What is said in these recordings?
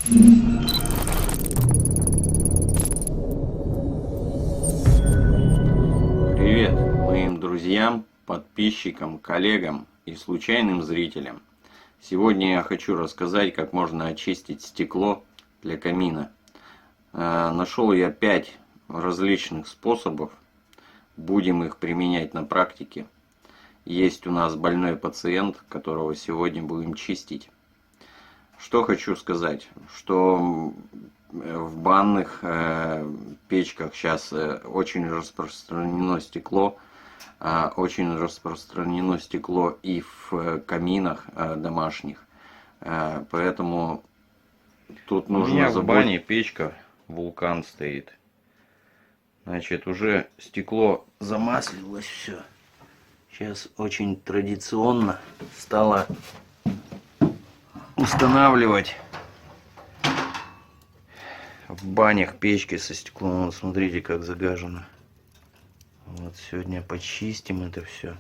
Привет моим друзьям, подписчикам, коллегам и случайным зрителям. Сегодня я хочу рассказать, как можно очистить стекло для камина. Нашел я 5 различных способов. Будем их применять на практике. Есть у нас больной пациент, которого сегодня будем чистить. Что хочу сказать, что в банных печках сейчас очень распространено стекло. Очень распространено стекло и в каминах домашних. Поэтому тут нужно... У меня в бане печка Вулкан стоит. Значит, уже стекло замаслилось все. Сейчас очень традиционно стало устанавливать в банях печки со стеклом. Вот смотрите, как загажено. Вот сегодня почистим это все.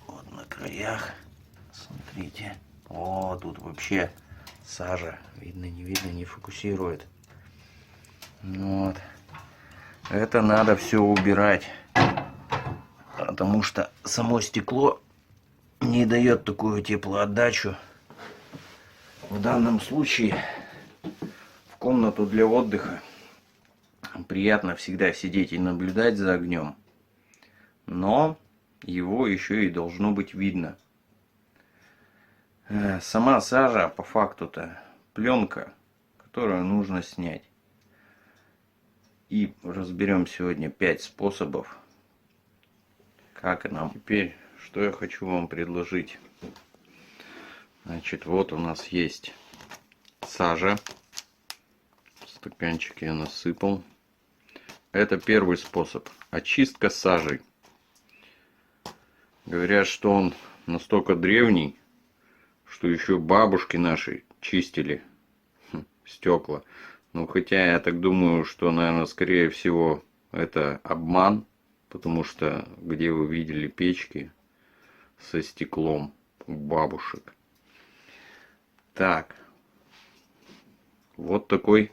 Вот на краях. Смотрите. О, тут вообще сажа. Видно, не видно, не фокусирует. Вот. Это надо все убирать. Потому что само стекло не дает такую теплоотдачу. В данном случае в комнату для отдыха приятно всегда сидеть и наблюдать за огнем, но его еще и должно быть видно. Сама сажа по факту-то пленка, которую нужно снять. И разберем сегодня 5 способов, как нам. Теперь, что я хочу вам предложить. Значит, вот у нас есть сажа. Стаканчик я насыпал. Это первый способ. Очистка сажей. Говорят, что он настолько древний, что еще бабушки наши чистили стекла. Ну, хотя я так думаю, что, наверное, скорее всего, это обман. Потому что где вы видели печки со стеклом у бабушек? Так. Вот такой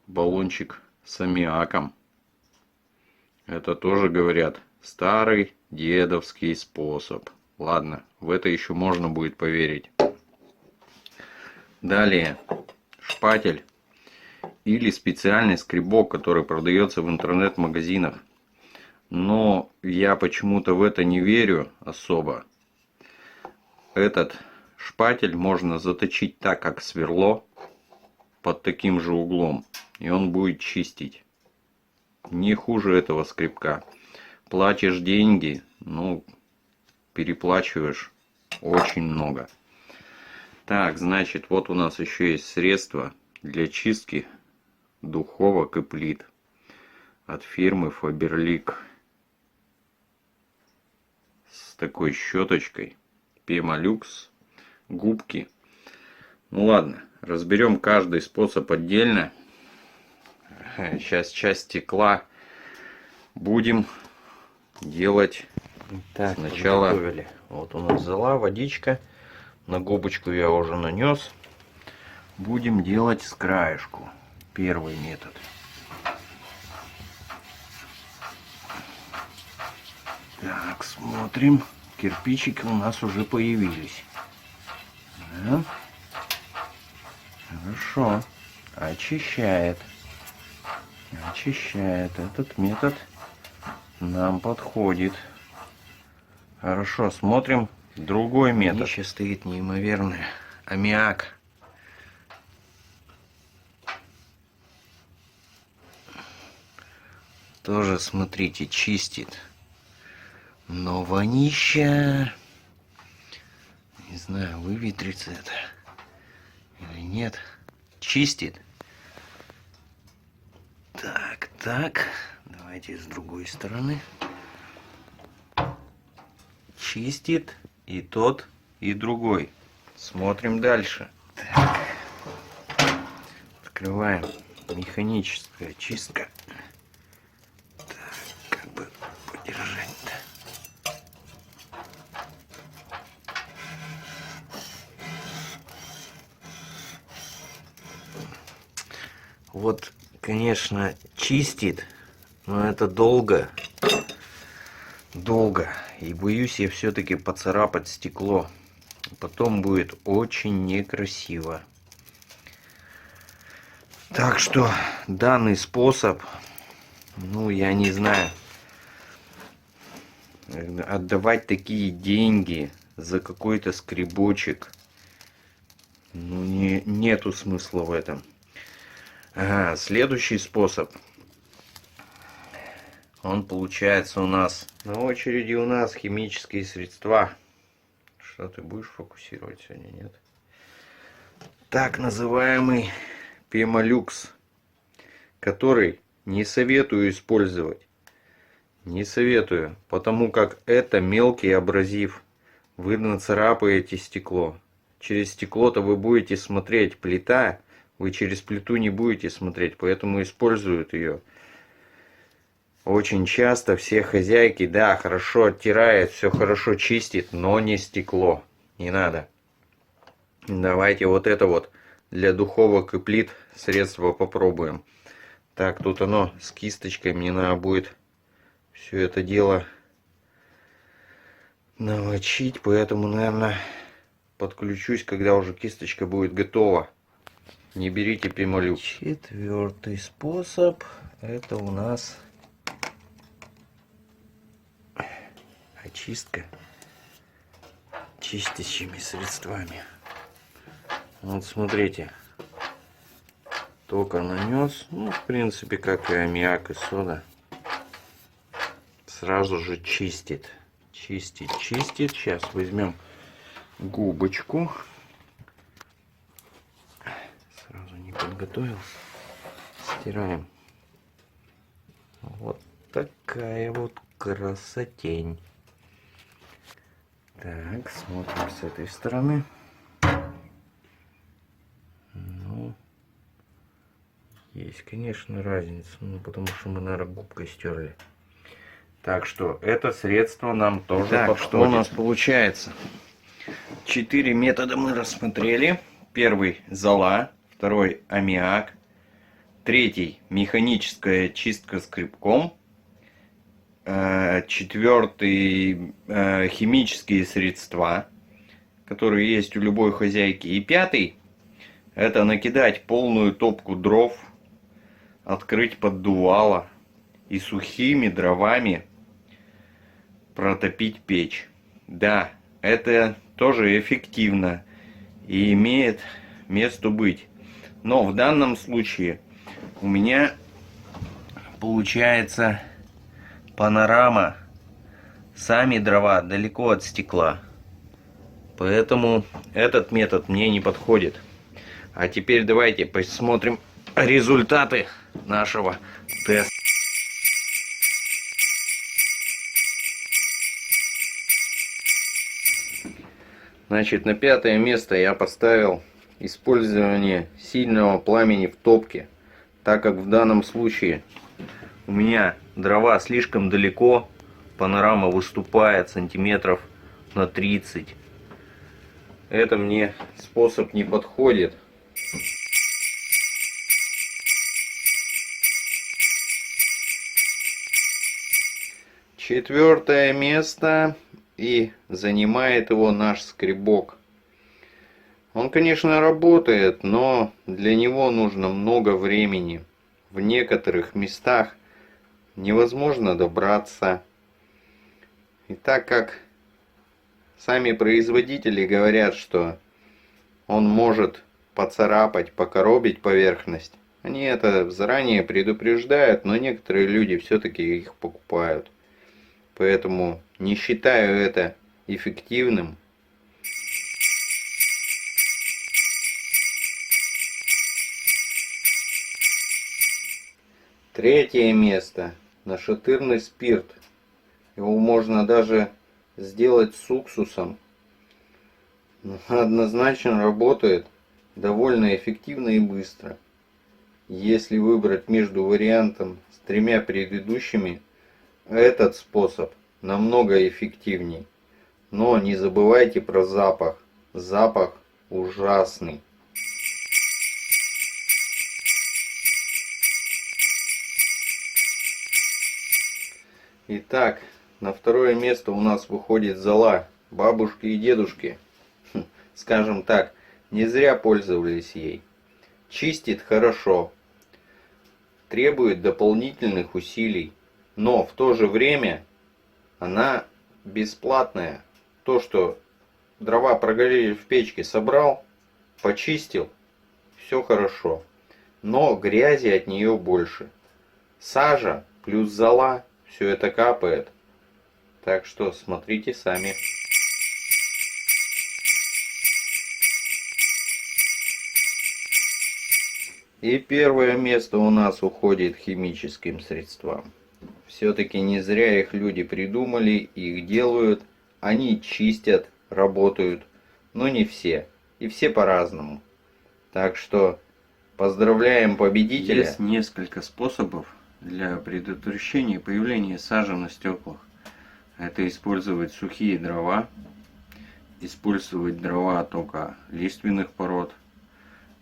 баллончик с аммиаком. Это тоже, говорят, старый дедовский способ. Ладно, в это еще можно будет поверить. Далее, шпатель или специальный скребок, который продается в интернет-магазинах. Но я почему-то в это не верю особо. Этот шпатель можно заточить так, как сверло, под таким же углом. И он будет чистить. Не хуже этого скребка. Платишь деньги, ну, переплачиваешь очень много. Так, значит, вот у нас еще есть средство для чистки духовок и плит. От фирмы Faberlic. С такой щеточкой. Pemolux. Губки. Ну ладно, разберем каждый способ отдельно. Сейчас часть стекла будем делать. Так, сначала вот у нас зола, водичка. На губочку я уже нанес. Будем делать с краешку. Первый метод. Так, смотрим. Кирпичики у нас уже появились. Да. Хорошо. Очищает. Очищает. Этот метод нам подходит. Хорошо, смотрим другой метод. Здесь стоит неимоверный аммиак. Тоже, смотрите, чистит. Но вонища... Не знаю, выветрится это или нет. Чистит. Так, так. Давайте с другой стороны. Чистит и тот, и другой. Смотрим дальше. Так. Открываем. Механическая чистка. Так, как бы подержать-то. вот, конечно, чистит, но это долго. Долго. И боюсь я все-таки поцарапать стекло. Потом будет очень некрасиво. Так что данный способ, ну, я не знаю, отдавать такие деньги за какой-то скребочек, ну, нету смысла в этом. Ага, следующий способ. Он получается у нас на очереди, у нас химические средства. Что ты будешь фокусировать сегодня, нет? Так называемый Пемолюкс, который не советую использовать. Не советую, потому как это мелкий абразив. Вы нацарапаете стекло. Через стекло-то вы будете смотреть, плита, вы через плиту не будете смотреть, поэтому используют ее. Очень часто все хозяйки, да, хорошо оттирает, все хорошо чистит, но не стекло. Не надо. Давайте вот это вот для духовок и плит средство попробуем. Так, тут оно с кисточкой, мне надо будет все это дело намочить, поэтому, наверное, подключусь, когда уже кисточка будет готова. Не берите Пемолюкс. Четвертый способ, это у нас очистка чистящими средствами. Вот смотрите, только нанес, ну, в принципе, как и аммиак и сода, сразу же чистит. Чистит. Сейчас возьмем губочку. Сразу не подготовил. Стираем. Вот такая вот красотень. Так, смотрим с этой стороны. Ну, есть, конечно, разница, ну, потому что мы, наверное, губкой стерли. Так что это средство нам тоже подходит. Что у нас получается? 4 метода мы рассмотрели. Первый зола, второй аммиак, третий механическая чистка скребком, четвертый химические средства, которые есть у любой хозяйки, и пятый это накидать полную топку дров, открыть поддувало и сухими дровами протопить печь. Да, это тоже эффективно и имеет место быть. Но в данном случае у меня получается панорама. Сами дрова далеко от стекла. Поэтому этот метод мне не подходит. А теперь давайте посмотрим результаты нашего теста. Значит, на 5-е место я поставил использование сильного пламени в топке, так как в данном случае у меня дрова слишком далеко, панорама выступает сантиметров на 30. Это мне способ не подходит. Четвертое место, и занимает его наш скребок. Он, конечно, работает, но для него нужно много времени. В некоторых местах невозможно добраться. И так как сами производители говорят, что он может поцарапать, покоробить поверхность, они это заранее предупреждают, но некоторые люди все-таки их покупают. Поэтому не считаю это эффективным. Третье место. Нашатырный спирт. Его можно даже сделать с уксусом. Однозначно работает довольно эффективно и быстро. Если выбрать между вариантом с 3 предыдущими, этот способ намного эффективней. Но не забывайте про запах. Запах ужасный. Итак, на второе место у нас выходит зола бабушки и дедушки. Скажем так, не зря пользовались ей. Чистит хорошо, требует дополнительных усилий, но в то же время она бесплатная. То, что дрова прогорели в печке, собрал, почистил, все хорошо. Но грязи от нее больше. Сажа плюс зола, все это капает. Так что смотрите сами. И первое место у нас уходит химическим средствам. Все-таки не зря их люди придумали, их делают. Они чистят, работают, но не все. И все по-разному. Так что поздравляем победителя. Есть несколько способов для предотвращения появления сажи на стеклах. Это использовать сухие дрова, использовать дрова только лиственных пород,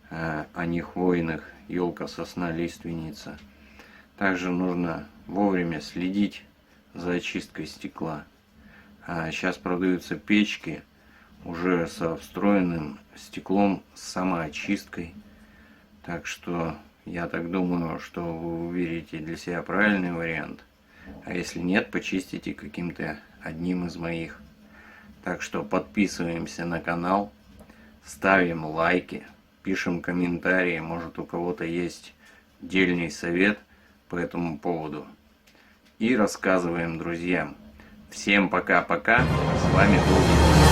а не хвойных, елка, сосна, лиственница. Также нужно вовремя следить за очисткой стекла. Сейчас продаются печки уже со встроенным стеклом с самоочисткой. Так что я так думаю, что вы выберете для себя правильный вариант. А если нет, почистите каким-то одним из моих. Так что подписываемся на канал, ставим лайки, пишем комментарии. Может, у кого-то есть дельный совет по этому поводу. И рассказываем друзьям. Всем пока-пока. С вами был